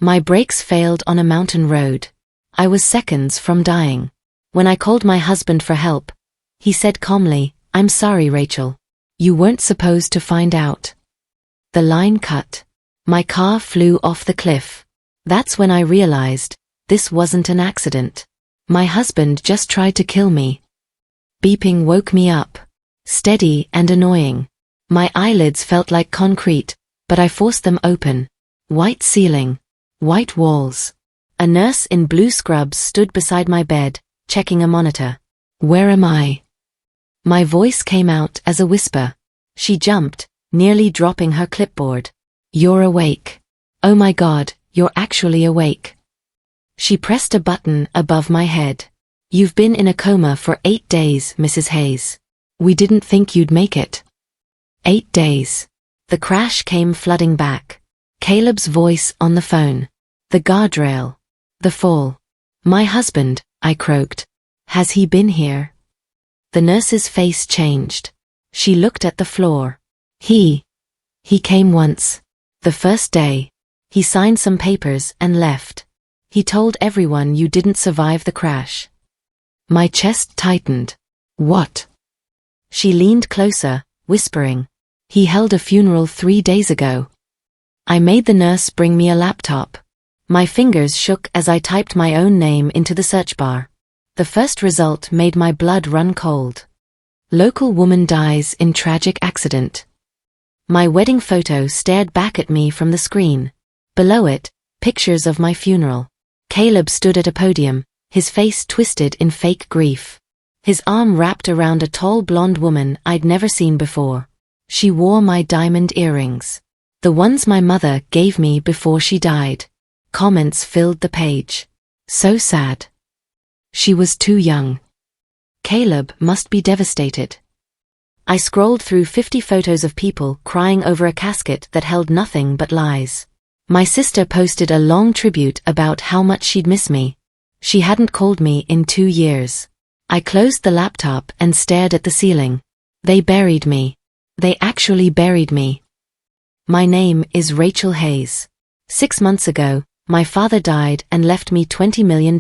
My brakes failed on a mountain road. I was seconds from dying. When I called my husband for help, he said calmly, "I'm sorry, Rachel. You weren't supposed to find out." The line cut. My car flew off the cliff. That's when I realized, this wasn't an accident. My husband just tried to kill me. Beeping woke me up. Steady and annoying. My eyelids felt like concrete, but I forced them open. White ceiling. White walls. A nurse in blue scrubs stood beside my bed, checking a monitor. "Where am I?" My voice came out as a whisper. She jumped, nearly dropping her clipboard. "You're awake. Oh my God, you're actually awake." She pressed a button above my head. "You've been in a coma for 8 days, Mrs. Hayes. We didn't think you'd make it." 8 days. The crash came flooding back. Caleb's voice on the phone. The guardrail. The fall. "My husband," I croaked. "Has he been here?" The nurse's face changed. She looked at the floor. He came once. The first day. He signed some papers and left. He told everyone you didn't survive the crash." My chest tightened. "What?" She leaned closer, whispering. "He held a funeral 3 days ago." I made the nurse bring me a laptop. My fingers shook as I typed my own name into the search bar. The first result made my blood run cold. Local woman dies in tragic accident. My wedding photo stared back at me from the screen. Below it, pictures of my funeral. Caleb stood at a podium, his face twisted in fake grief. His arm wrapped around a tall blonde woman I'd never seen before. She wore my diamond earrings. The ones my mother gave me before she died. Comments filled the page. "So sad. She was too young. Caleb must be devastated." I scrolled through 50 photos of people crying over a casket that held nothing but lies. My sister posted a long tribute about how much she'd miss me. She hadn't called me in 2 years. I closed the laptop and stared at the ceiling. They buried me. They actually buried me. My name is Rachel Hayes. 6 months ago, my father died and left me $20 million.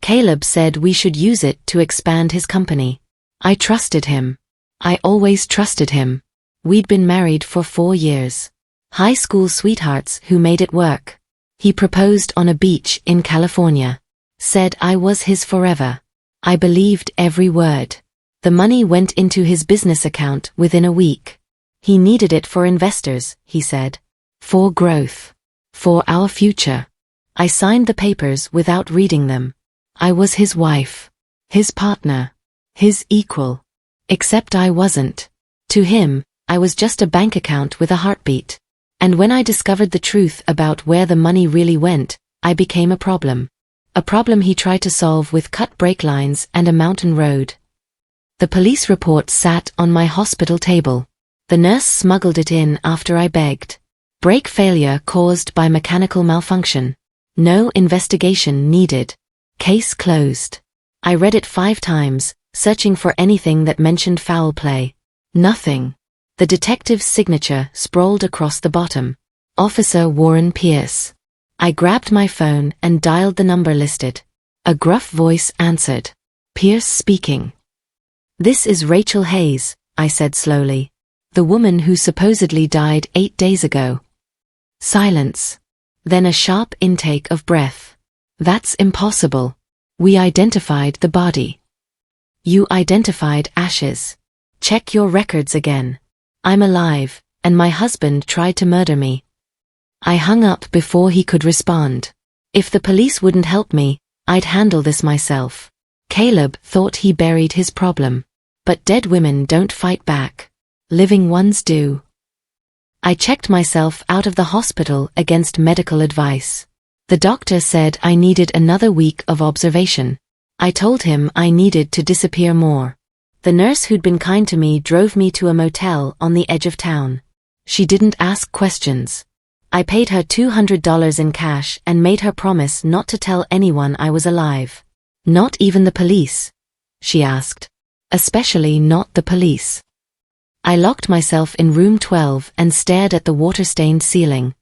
Caleb said we should use it to expand his company. I trusted him. I always trusted him. We'd been married for 4 years. High school sweethearts who made it work. He proposed on a beach in California. Said I was his forever. I believed every word. The money went into his business account within a week. He needed it for investors, he said. For growth. For our future. I signed the papers without reading them. I was his wife. His partner. His equal. Except I wasn't. To him, I was just a bank account with a heartbeat. And when I discovered the truth about where the money really went, I became a problem. A problem he tried to solve with cut brake lines and a mountain road. The police report sat on my hospital table. The nurse smuggled it in after I begged. Brake failure caused by mechanical malfunction. No investigation needed. Case closed. I read it 5 times, searching for anything that mentioned foul play. Nothing. The detective's signature sprawled across the bottom. Officer Warren Pierce. I grabbed my phone and dialed the number listed. A gruff voice answered. Pierce speaking. "This is Rachel Hayes," I said slowly. "The woman who supposedly died 8 days ago." Silence. Then a sharp intake of breath. "That's impossible. We identified the body." "You identified ashes. Check your records again. I'm alive, and my husband tried to murder me." I hung up before he could respond. If the police wouldn't help me, I'd handle this myself. Caleb thought he buried his problem. But dead women don't fight back. Living ones do. I checked myself out of the hospital against medical advice. The doctor said I needed another week of observation. I told him I needed to disappear more. The nurse who'd been kind to me drove me to a motel on the edge of town. She didn't ask questions. I paid her $200 in cash and made her promise not to tell anyone I was alive. "Not even the police?" she asked. "Especially not the police." I locked myself in room 12 and stared at the water-stained ceiling.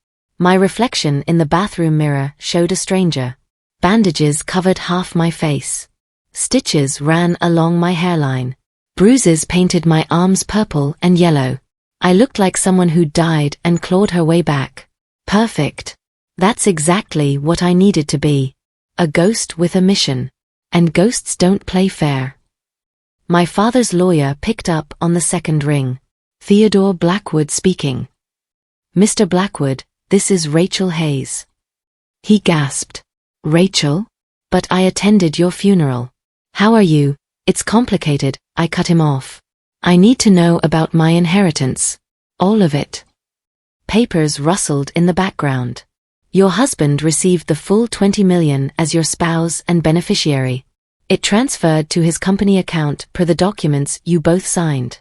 My reflection in the bathroom mirror showed a stranger. Bandages covered half my face. Stitches ran along my hairline. Bruises painted my arms purple and yellow. I looked like someone who died and clawed her way back. Perfect. That's exactly what I needed to be. A ghost with a mission. And ghosts don't play fair. My father's lawyer picked up on the second ring. Theodore Blackwood speaking. Mr. Blackwood, this is Rachel Hayes. He gasped. Rachel? But I attended your funeral. How are you? It's complicated, I cut him off. I need to know about my inheritance. All of it. Papers rustled in the background. Your husband received the full $20 million as your spouse and beneficiary. It transferred to his company account per the documents you both signed.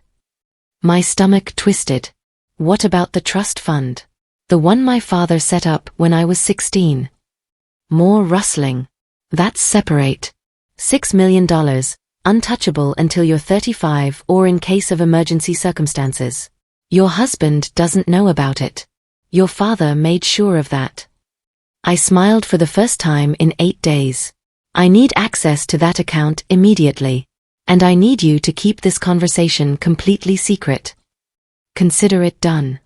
My stomach twisted. What about the trust fund? The one my father set up when I was 16. More rustling. That's separate. $6 million, untouchable until you're 35 or in case of emergency circumstances. Your husband doesn't know about it. Your father made sure of that. I smiled for the first time in 8 days. I need access to that account immediately. And I need you to keep this conversation completely secret. Consider it done.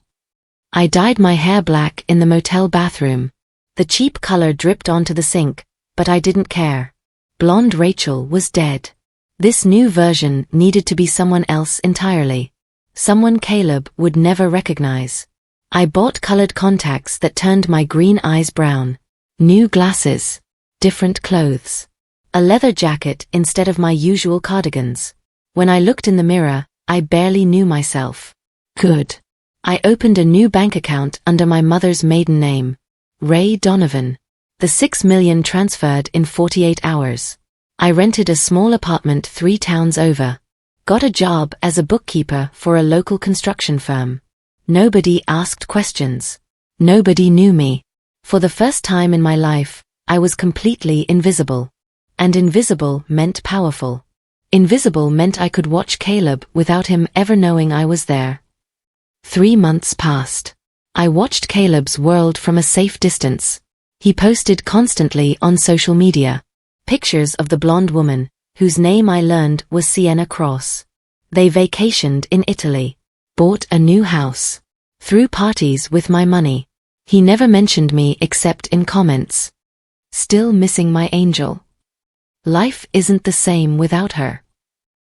I dyed my hair black in the motel bathroom. The cheap color dripped onto the sink, but I didn't care. Blonde Rachel was dead. This new version needed to be someone else entirely. Someone Caleb would never recognize. I bought colored contacts that turned my green eyes brown. New glasses. Different clothes. A leather jacket instead of my usual cardigans. When I looked in the mirror, I barely knew myself. Good. I opened a new bank account under my mother's maiden name. Ray Donovan. The $6 million transferred in 48 hours. I rented a small apartment 3 towns over. Got a job as a bookkeeper for a local construction firm. Nobody asked questions. Nobody knew me. For the first time in my life, I was completely invisible. And invisible meant powerful. Invisible meant I could watch Caleb without him ever knowing I was there. 3 months passed. I watched Caleb's world from a safe distance. He posted constantly on social media. Pictures of the blonde woman, whose name I learned was Sienna Cross. They vacationed in Italy. Bought a new house. Threw parties with my money. He never mentioned me except in comments. Still missing my angel. Life isn't the same without her.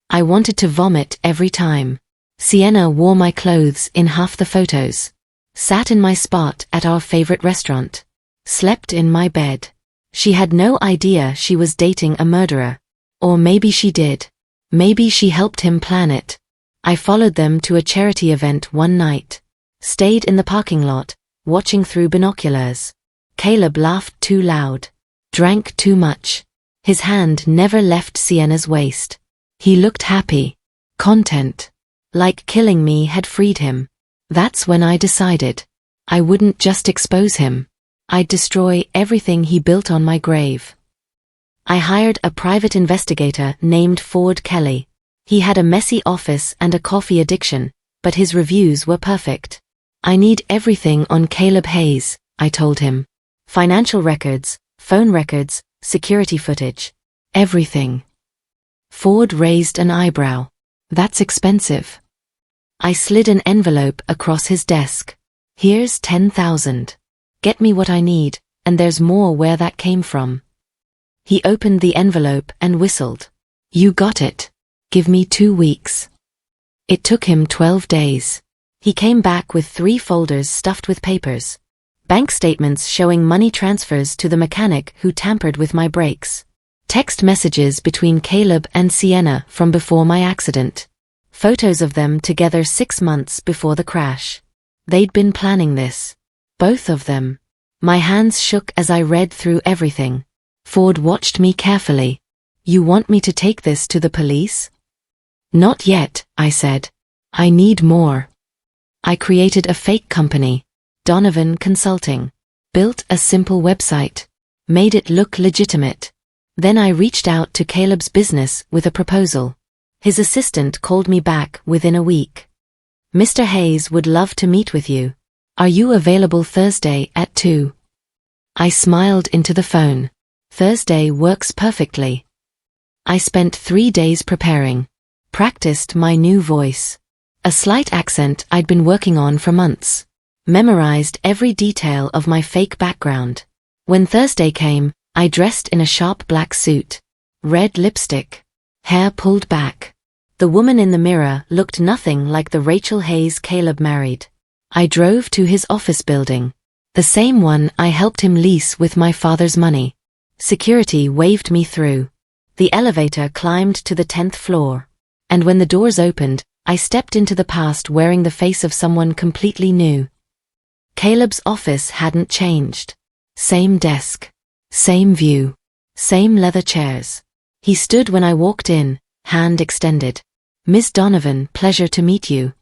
I wanted to vomit every time. Sienna wore my clothes in half the photos. Sat in my spot at our favorite restaurant. Slept in my bed. She had no idea she was dating a murderer. Or maybe she did. Maybe she helped him plan it. I followed them to a charity event one night. Stayed in the parking lot, watching through binoculars. Caleb laughed too loud. Drank too much. His hand never left Sienna's waist. He looked happy. Content. Like killing me had freed him. That's when I decided. I wouldn't just expose him. I'd destroy everything he built on my grave. I hired a private investigator named Ford Kelly. He had a messy office and a coffee addiction, but his reviews were perfect. I need everything on Caleb Hayes, I told him. Financial records, phone records, security footage. Everything. Ford raised an eyebrow. That's expensive. I slid an envelope across his desk. Here's $10,000. Get me what I need, and there's more where that came from. He opened the envelope and whistled. You got it. Give me 2 weeks. It took him 12 days. He came back with 3 folders stuffed with papers. Bank statements showing money transfers to the mechanic who tampered with my brakes. Text messages between Caleb and Sienna from before my accident. Photos of them together 6 months before the crash. They'd been planning this. Both of them. My hands shook as I read through everything. Ford watched me carefully. You want me to take this to the police? Not yet, I said. I need more. I created a fake company, Donovan Consulting. Built a simple website. Made it look legitimate. Then I reached out to Caleb's business with a proposal. His assistant called me back within a week. Mr. Hayes would love to meet with you. Are you available Thursday at 2? I smiled into the phone. Thursday works perfectly. I spent 3 days preparing. Practiced my new voice. A slight accent I'd been working on for months. Memorized every detail of my fake background. When Thursday came, I dressed in a sharp black suit. Red lipstick. Hair pulled back. The woman in the mirror looked nothing like the Rachel Hayes Caleb married. I drove to his office building. The same one I helped him lease with my father's money. Security waved me through. The elevator climbed to the 10th floor. And when the doors opened, I stepped into the past wearing the face of someone completely new. Caleb's office hadn't changed. Same desk. Same view. Same leather chairs. He stood when I walked in, hand extended. Miss Donovan, pleasure to meet you.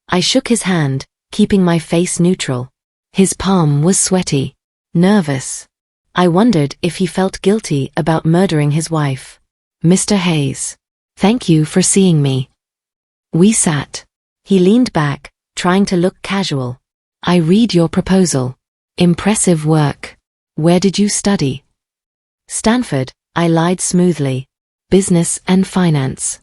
I shook his hand, keeping my face neutral. His palm was sweaty. Nervous. I wondered if he felt guilty about murdering his wife. Mr. Hayes. Thank you for seeing me. We sat. He leaned back, trying to look casual. I read your proposal. Impressive work. Where did you study? Stanford, I lied smoothly. Business and finance.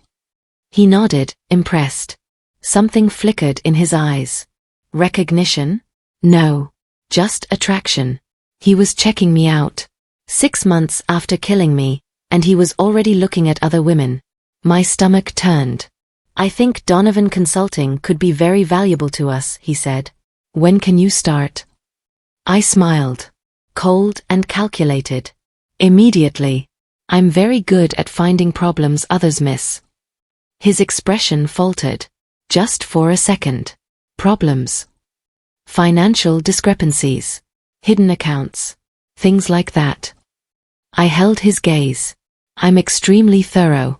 He nodded, impressed. Something flickered in his eyes. Recognition? No. Just attraction. He was checking me out. 6 months after killing me, and he was already looking at other women. My stomach turned. I think Donovan Consulting could be very valuable to us, he said. When can you start? I smiled. Cold and calculated. Immediately. I'm very good at finding problems others miss. His expression faltered. Just for a second. Problems. Financial discrepancies. Hidden accounts. Things like that. I held his gaze. I'm extremely thorough.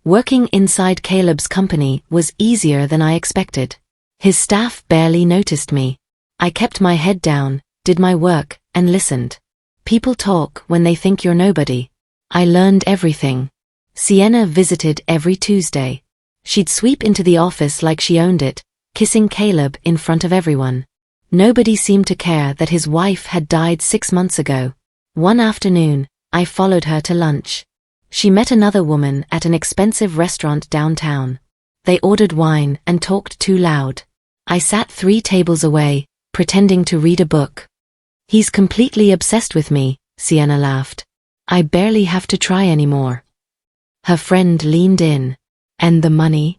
Working inside Caleb's company was easier than I expected. His staff barely noticed me. I kept my head down, did my work, and listened. People talk when they think you're nobody. I learned everything. Sienna visited every Tuesday. She'd sweep into the office like she owned it, kissing Caleb in front of everyone. Nobody seemed to care that his wife had died 6 months ago. One afternoon, I followed her to lunch. She met another woman at an expensive restaurant downtown. They ordered wine and talked too loud. I sat 3 tables away, pretending to read a book. He's completely obsessed with me, Sienna laughed. I barely have to try anymore. Her friend leaned in. And the money?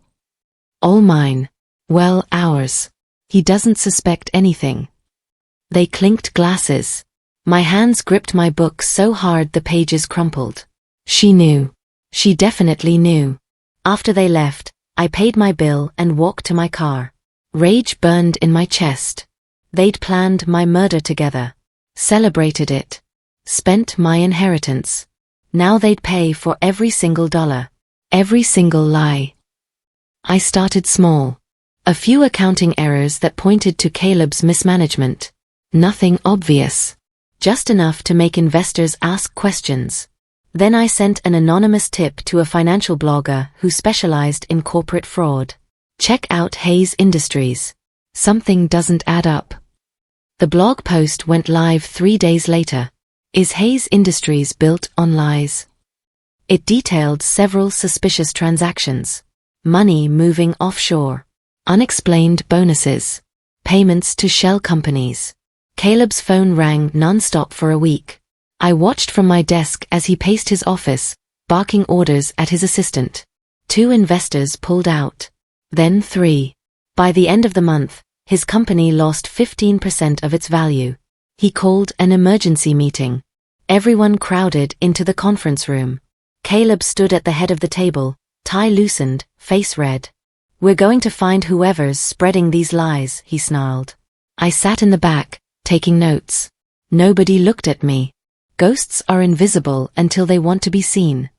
All mine. Well, ours. He doesn't suspect anything. They clinked glasses. My hands gripped my book so hard the pages crumpled. She knew. She definitely knew. After they left, I paid my bill and walked to my car. Rage burned in my chest. They'd planned my murder together. Celebrated it. Spent my inheritance. Now they'd pay for every single dollar. Every single lie. I started small. A few accounting errors that pointed to Caleb's mismanagement. Nothing obvious. Just enough to make investors ask questions. Then I sent an anonymous tip to a financial blogger who specialized in corporate fraud. Check out Hayes Industries. Something doesn't add up. The blog post went live 3 days later. Is Hayes Industries built on lies? It detailed several suspicious transactions. Money moving offshore. Unexplained bonuses. Payments to shell companies. Caleb's phone rang non-stop for a week. I watched from my desk as he paced his office, barking orders at his assistant. 2 investors pulled out. Then 3. By the end of the month, his company lost 15% of its value. He called an emergency meeting. Everyone crowded into the conference room. Caleb stood at the head of the table, tie loosened, face red. We're going to find whoever's spreading these lies, he snarled. I sat in the back, taking notes. Nobody looked at me. Ghosts are invisible until they want to be seen.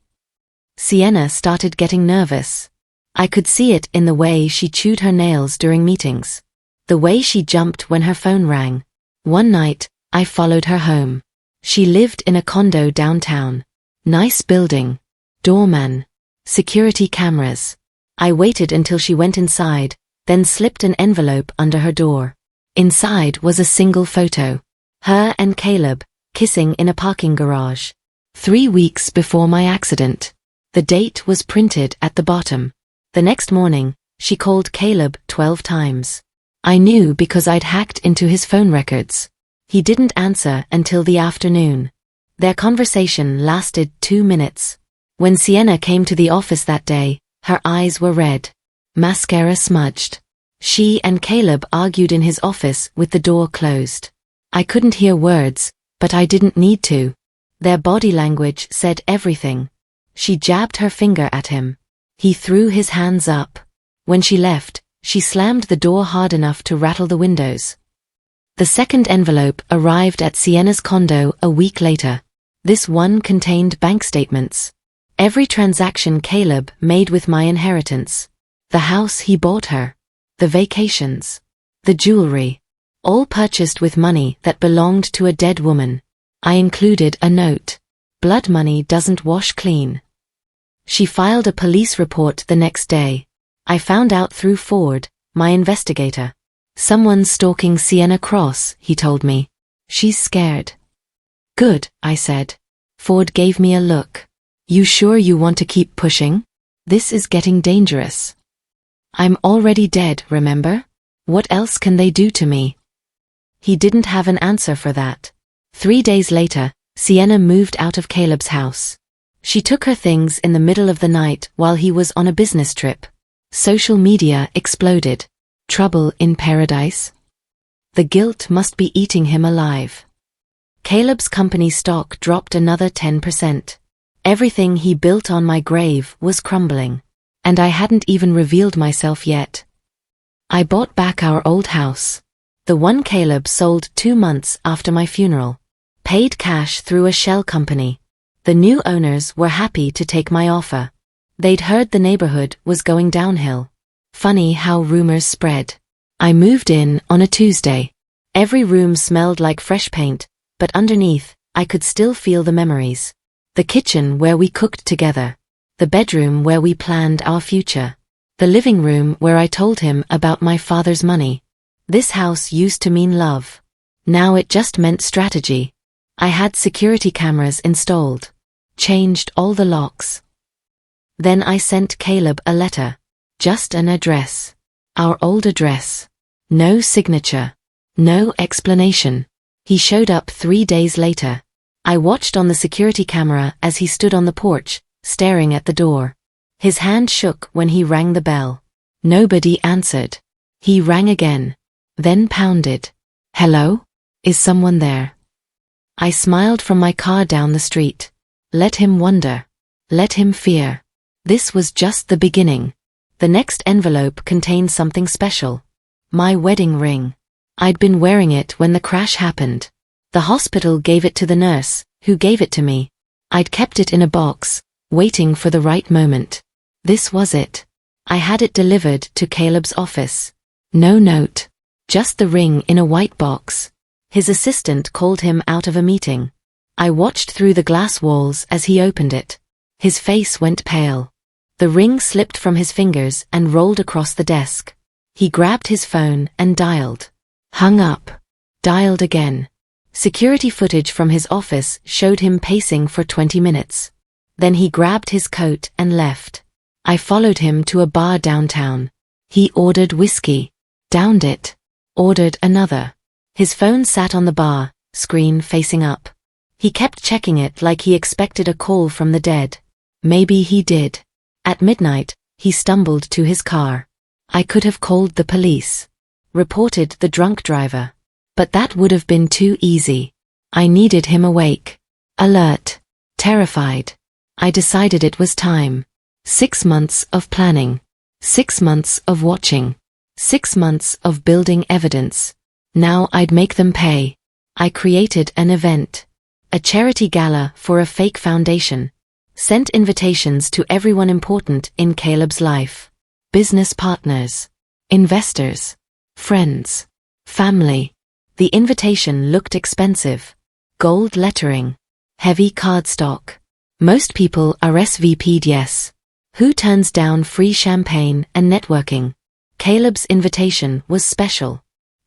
Sienna started getting nervous. I could see it in the way she chewed her nails during meetings. The way she jumped when her phone rang. One night, I followed her home. She lived in a condo downtown. Nice building. Doorman. Security cameras. I waited until she went inside, then slipped an envelope under her door. Inside was a single photo. Her and Caleb, kissing in a parking garage. 3 weeks before my accident. The date was printed at the bottom. The next morning, she called Caleb 12 times. I knew because I'd hacked into his phone records. He didn't answer until the afternoon. Their conversation lasted 2 minutes. When Sienna came to the office that day, her eyes were red. Mascara smudged. She and Caleb argued in his office with the door closed. I couldn't hear words, but I didn't need to. Their body language said everything. She jabbed her finger at him. He threw his hands up. When she left, she slammed the door hard enough to rattle the windows. The second envelope arrived at Sienna's condo a week later. This one contained bank statements. Every transaction Caleb made with my inheritance. The house he bought her. The vacations. The jewelry. All purchased with money that belonged to a dead woman. I included a note. Blood money doesn't wash clean. She filed a police report the next day. I found out through Ford, my investigator. Someone's stalking Sienna Cross, he told me. She's scared. Good, I said. Ford gave me a look. You sure you want to keep pushing? This is getting dangerous. I'm already dead, remember? What else can they do to me? He didn't have an answer for that. 3 days later, Sienna moved out of Caleb's house. She took her things in the middle of the night while he was on a business trip. Social media exploded. Trouble in paradise? The guilt must be eating him alive. Caleb's company stock dropped another 10%. Everything he built on my grave was crumbling. And I hadn't even revealed myself yet. I bought back our old house. The one Caleb sold 2 months after my funeral. Paid cash through a shell company. The new owners were happy to take my offer. They'd heard the neighborhood was going downhill. Funny how rumors spread. I moved in on a Tuesday. Every room smelled like fresh paint, but underneath, I could still feel the memories. The kitchen where we cooked together. The bedroom where we planned our future. The living room where I told him about my father's money. This house used to mean love. Now it just meant strategy. I had security cameras installed. Changed all the locks. Then I sent Caleb a letter. Just an address. Our old address. No signature. No explanation. He showed up 3 days later. I watched on the security camera as he stood on the porch, staring at the door. His hand shook when he rang the bell. Nobody answered. He rang again. Then pounded. Hello? Is someone there? I smiled from my car down the street. Let him wonder. Let him fear. This was just the beginning. The next envelope contained something special. My wedding ring. I'd been wearing it when the crash happened. The hospital gave it to the nurse, who gave it to me. I'd kept it in a box, waiting for the right moment. This was it. I had it delivered to Caleb's office. No note. Just the ring in a white box. His assistant called him out of a meeting. I watched through the glass walls as he opened it. His face went pale. The ring slipped from his fingers and rolled across the desk. He grabbed his phone and dialed. Hung up. Dialed again. Security footage from his office showed him pacing for 20 minutes. Then he grabbed his coat and left. I followed him to a bar downtown. He ordered whiskey. Downed it. Ordered another. His phone sat on the bar, screen facing up. He kept checking it like he expected a call from the dead. Maybe he did. At midnight, he stumbled to his car. I could have called the police. Reported the drunk driver. But that would have been too easy. I needed him awake. Alert. Terrified. I decided it was time. 6 months of planning. 6 months of watching. 6 months of building evidence. Now I'd make them pay. I created an event. A charity gala for a fake foundation. Sent invitations to everyone important in Caleb's life. Business partners. Investors. Friends. Family. The invitation looked expensive. Gold lettering. Heavy cardstock. Most people RSVP'd yes. Who turns down free champagne and networking? Caleb's invitation was special.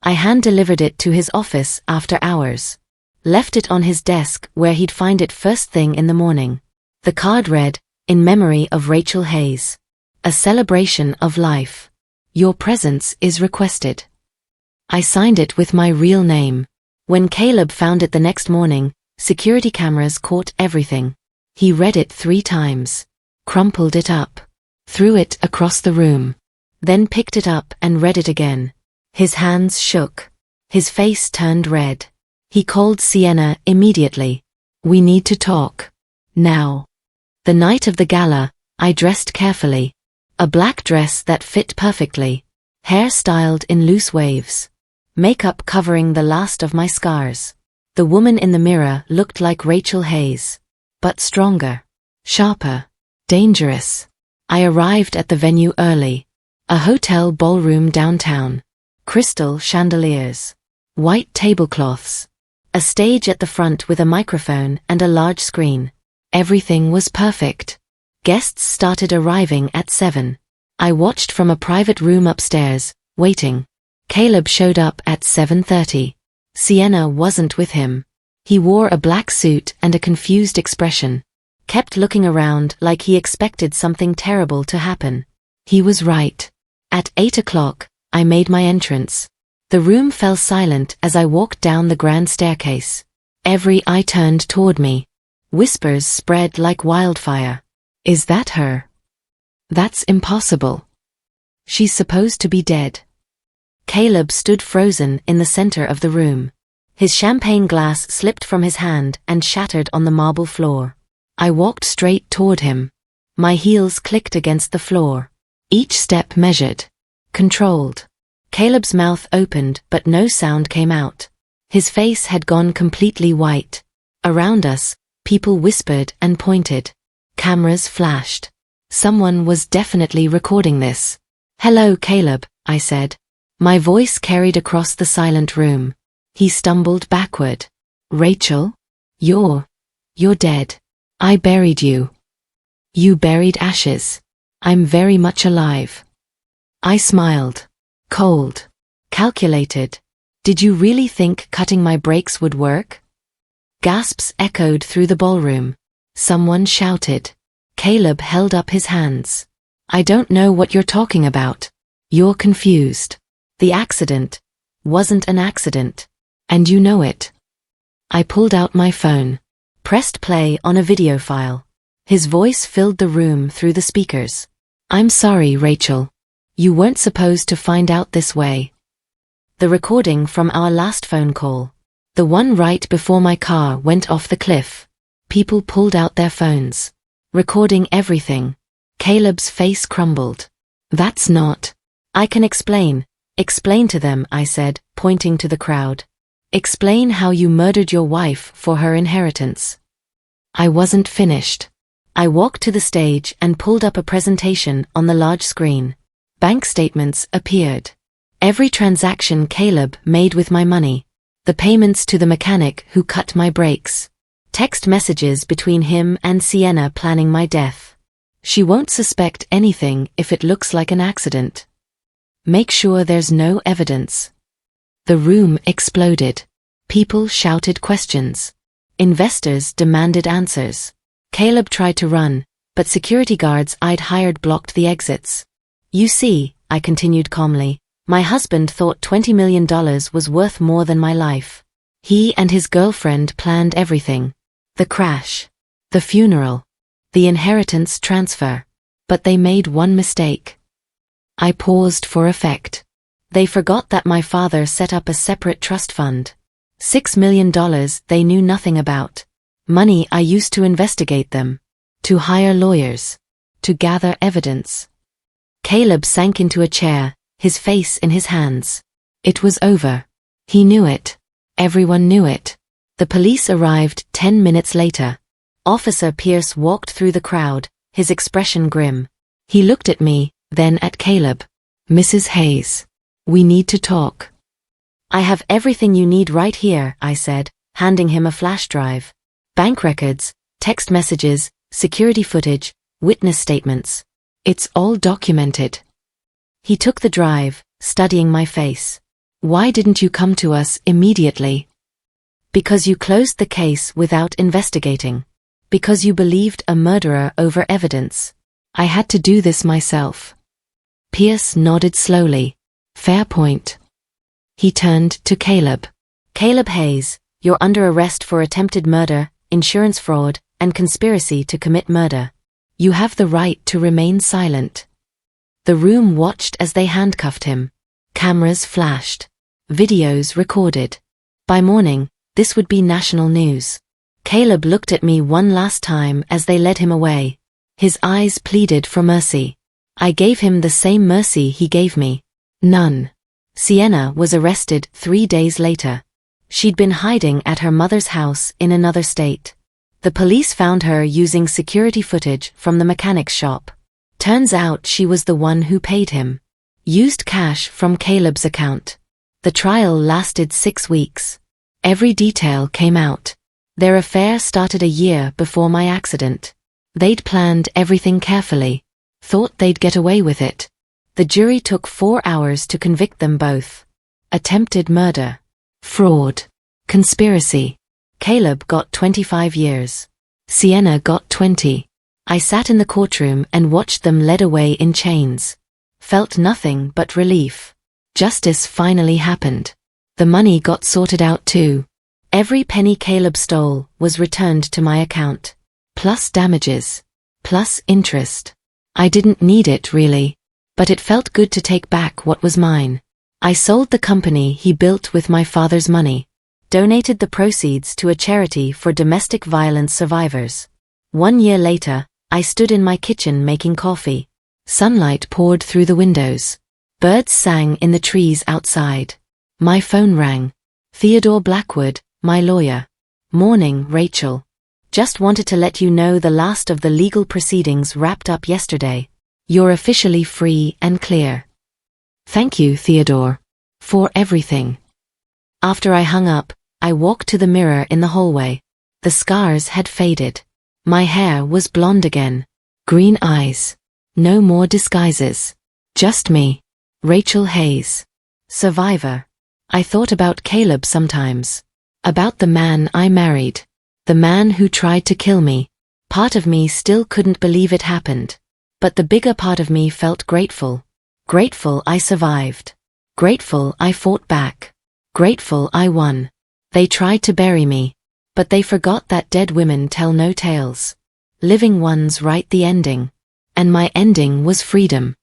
I hand-delivered it to his office after hours. Left it on his desk where he'd find it first thing in the morning. The card read, "In memory of Rachel Hayes. A celebration of life. Your presence is requested." I signed it with my real name. When Caleb found it the next morning, security cameras caught everything. He read it 3 times, crumpled it up, threw it across the room, then picked it up and read it again. His hands shook. His face turned red. He called Sienna immediately. "We need to talk. Now." The night of the gala, I dressed carefully. A black dress that fit perfectly. Hair styled in loose waves. Makeup covering the last of my scars. The woman in the mirror looked like Rachel Hayes. But stronger. Sharper. Dangerous. I arrived at the venue early. A hotel ballroom downtown. Crystal chandeliers. White tablecloths. A stage at the front with a microphone and a large screen. Everything was perfect. Guests started arriving at 7. I watched from a private room upstairs, waiting. Caleb showed up at 7:30. Sienna wasn't with him. He wore a black suit and a confused expression. Kept looking around like he expected something terrible to happen. He was right. At 8 o'clock, I made my entrance. The room fell silent as I walked down the grand staircase. Every eye turned toward me. Whispers spread like wildfire. "Is that her? That's impossible. She's supposed to be dead." Caleb stood frozen in the center of the room. His champagne glass slipped from his hand and shattered on the marble floor. I walked straight toward him. My heels clicked against the floor. Each step measured. Controlled. Caleb's mouth opened but no sound came out. His face had gone completely white. Around us, people whispered and pointed. Cameras flashed. Someone was definitely recording this. "Hello, Caleb," I said. My voice carried across the silent room. He stumbled backward. "Rachel? You're dead. I buried you." "You buried ashes. I'm very much alive." I smiled. Cold. Calculated. "Did you really think cutting my brakes would work?" Gasps echoed through the ballroom. Someone shouted. Caleb held up his hands. "I don't know what you're talking about. You're confused. The accident wasn't an accident. And you know it." I pulled out my phone. Pressed play on a video file. His voice filled the room through the speakers. "I'm sorry, Rachel. You weren't supposed to find out this way." The recording from our last phone call. The one right before my car went off the cliff. People pulled out their phones. Recording everything. Caleb's face crumbled. "That's not." "I can explain. Explain to them," I said, pointing to the crowd. "Explain how you murdered your wife for her inheritance." I wasn't finished. I walked to the stage and pulled up a presentation on the large screen. Bank statements appeared. Every transaction Caleb made with my money. The payments to the mechanic who cut my brakes. Text messages between him and Sienna planning my death. "She won't suspect anything if it looks like an accident. Make sure there's no evidence." The room exploded. People shouted questions. Investors demanded answers. Caleb tried to run, but security guards I'd hired blocked the exits. "You see," I continued calmly, "my husband thought $20 million was worth more than my life. He and his girlfriend planned everything. The crash. The funeral. The inheritance transfer. But they made one mistake." I paused for effect. They forgot that my father set up a separate trust fund. $6 million they knew nothing about. Money I used to investigate them. To hire lawyers. To gather evidence. Caleb sank into a chair, his face in his hands. It was over. He knew it. Everyone knew it. The police arrived 10 minutes later. Officer Pierce walked through the crowd, his expression grim. He looked at me, then at Caleb. "Mrs. Hayes. We need to talk." "I have everything you need right here," I said, handing him a flash drive. Bank records, text messages, security footage, witness statements. It's all documented. He took the drive, studying my face. Why didn't you come to us immediately? Because you closed the case without investigating. Because you believed a murderer over evidence. I had to do this myself. Pierce nodded slowly. Fair point. He turned to Caleb. Caleb Hayes, you're under arrest for attempted murder, insurance fraud, and conspiracy to commit murder. You have the right to remain silent. The room watched as they handcuffed him. Cameras flashed. Videos recorded. By morning, this would be national news. Caleb looked at me one last time as they led him away. His eyes pleaded for mercy. I gave him the same mercy he gave me. None. Sienna was arrested 3 days later. She'd been hiding at her mother's house in another state. The police found her using security footage from the mechanic's shop. Turns out she was the one who paid him. Used cash from Caleb's account. The trial lasted 6 weeks. Every detail came out. Their affair started a year before my accident. They'd planned everything carefully. Thought they'd get away with it. The jury took 4 hours to convict them both. Attempted murder. Fraud. Conspiracy. Caleb got 25 years. Sienna got 20. I sat in the courtroom and watched them led away in chains. Felt nothing but relief. Justice finally happened. The money got sorted out too. Every penny Caleb stole was returned to my account. Plus damages. Plus interest. I didn't need it really. But it felt good to take back what was mine. I sold the company he built with my father's money. Donated the proceeds to a charity for domestic violence survivors. 1 year later, I stood in my kitchen making coffee. Sunlight poured through the windows. Birds sang in the trees outside. My phone rang. Theodore Blackwood, my lawyer. Morning, Rachel. Just wanted to let you know the last of the legal proceedings wrapped up yesterday. You're officially free and clear. Thank you, Theodore. For everything. After I hung up, I walked to the mirror in the hallway. The scars had faded. My hair was blonde again. Green eyes. No more disguises. Just me. Rachel Hayes. Survivor. I thought about Caleb sometimes. About the man I married. The man who tried to kill me. Part of me still couldn't believe it happened. But the bigger part of me felt grateful. Grateful I survived. Grateful I fought back. Grateful I won. They tried to bury me. But they forgot that dead women tell no tales. Living ones write the ending. And my ending was freedom.